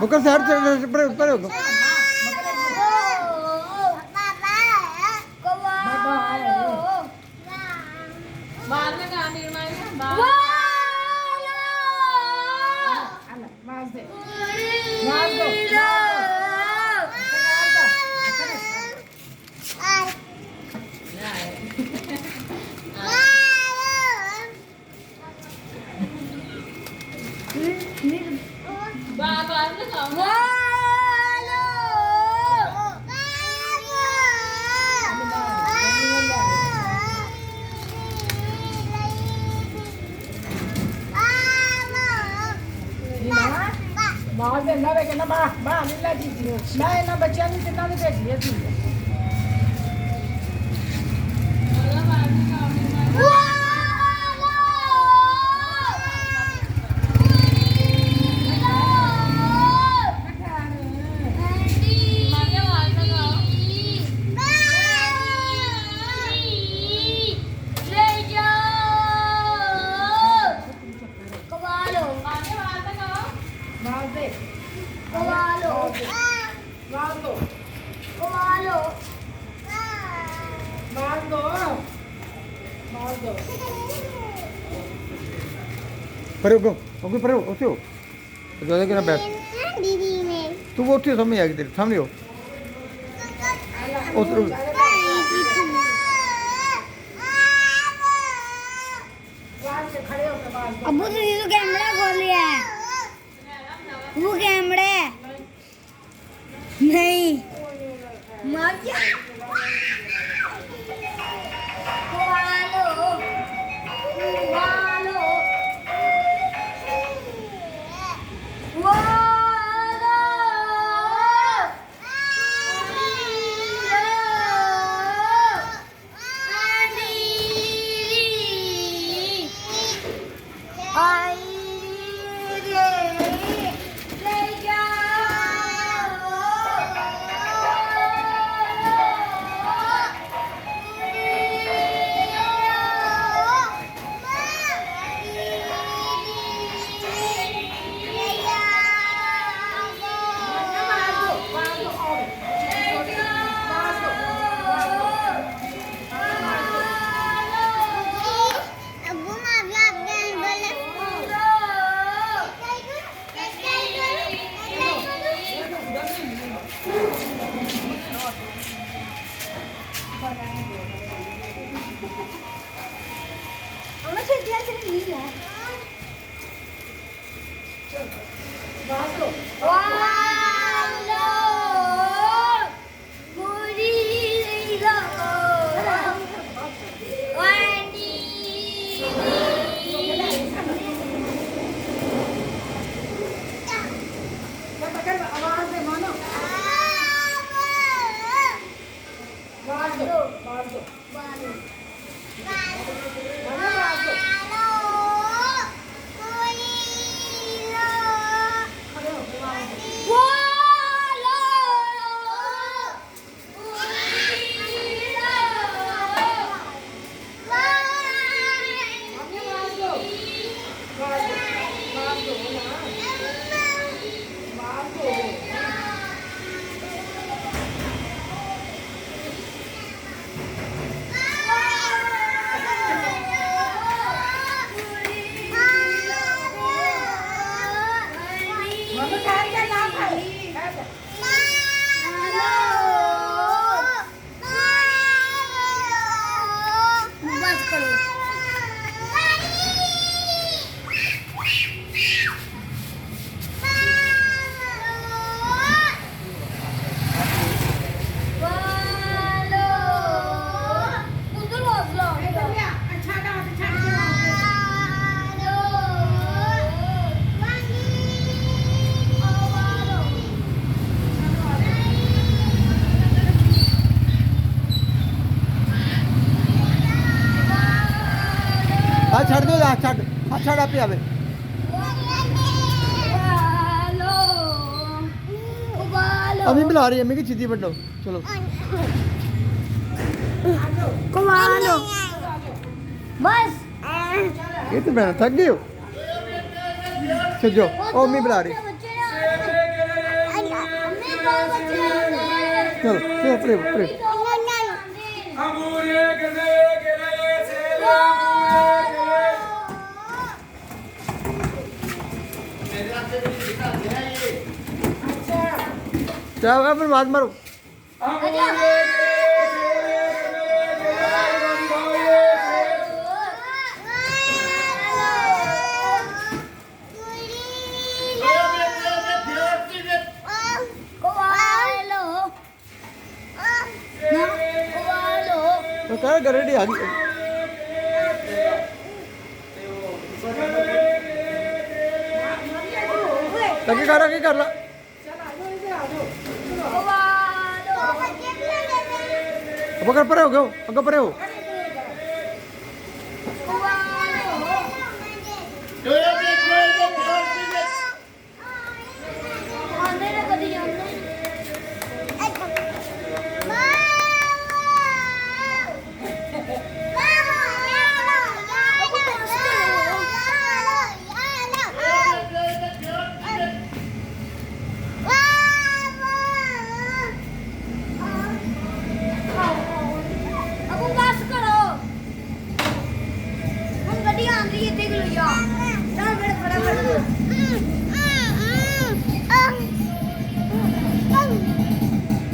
Booker side से पर होगा ਬਾਹਰ ਦੇ ਨਾ ਵੇ ਕਹਿੰਦਾ ਬਾਹਰ ਨਹੀਂ ਲੈ ਜੀ ਮੈਂ ਇਹਨਾਂ ਬੱਚਿਆਂ ਨੂੰ ਕਿੰਨਾ ਨਹੀਂ ਭੇਜੀ ਸੀ पर होगा ओके पर उठे हो ज्यादा क्या बैठ दीदी ने तू वो उठे सामने आ गई तेरे सामने हो उतर अबू दीदी तो कैमरा खोल लिया है वो कैमरा नहीं मार क्या छड़ दो छड़ आप आवे अम्मी बुला रही है अम्मी की चिट्ठी बटो चलो कमालो बस ये तो मैं थक गई हो चल जाओ ओ अम्मी बुला रही ਚਲੋ ਚਲੋ ਪਰੇ ਪਰੇ ਅੰਗੂਰੇ ਗਲੇ ਗਲੇ ਸੇਬ ਅੰਗੂਰੇ ਚਾਹ ਆਪਣੀ ਬਾਤ ਮਾਰੋ ਉਹ ਕਹ ਗਰੇਡੀ ਆ ਗਈ ਲੱਗੇ ਕਰ ਲਾ अब अगर परे हो गए अगर परे हो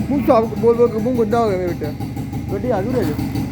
मुंह साफ बोल मुंह गंदा हो गया मेरे बेटा गड्डी आ गई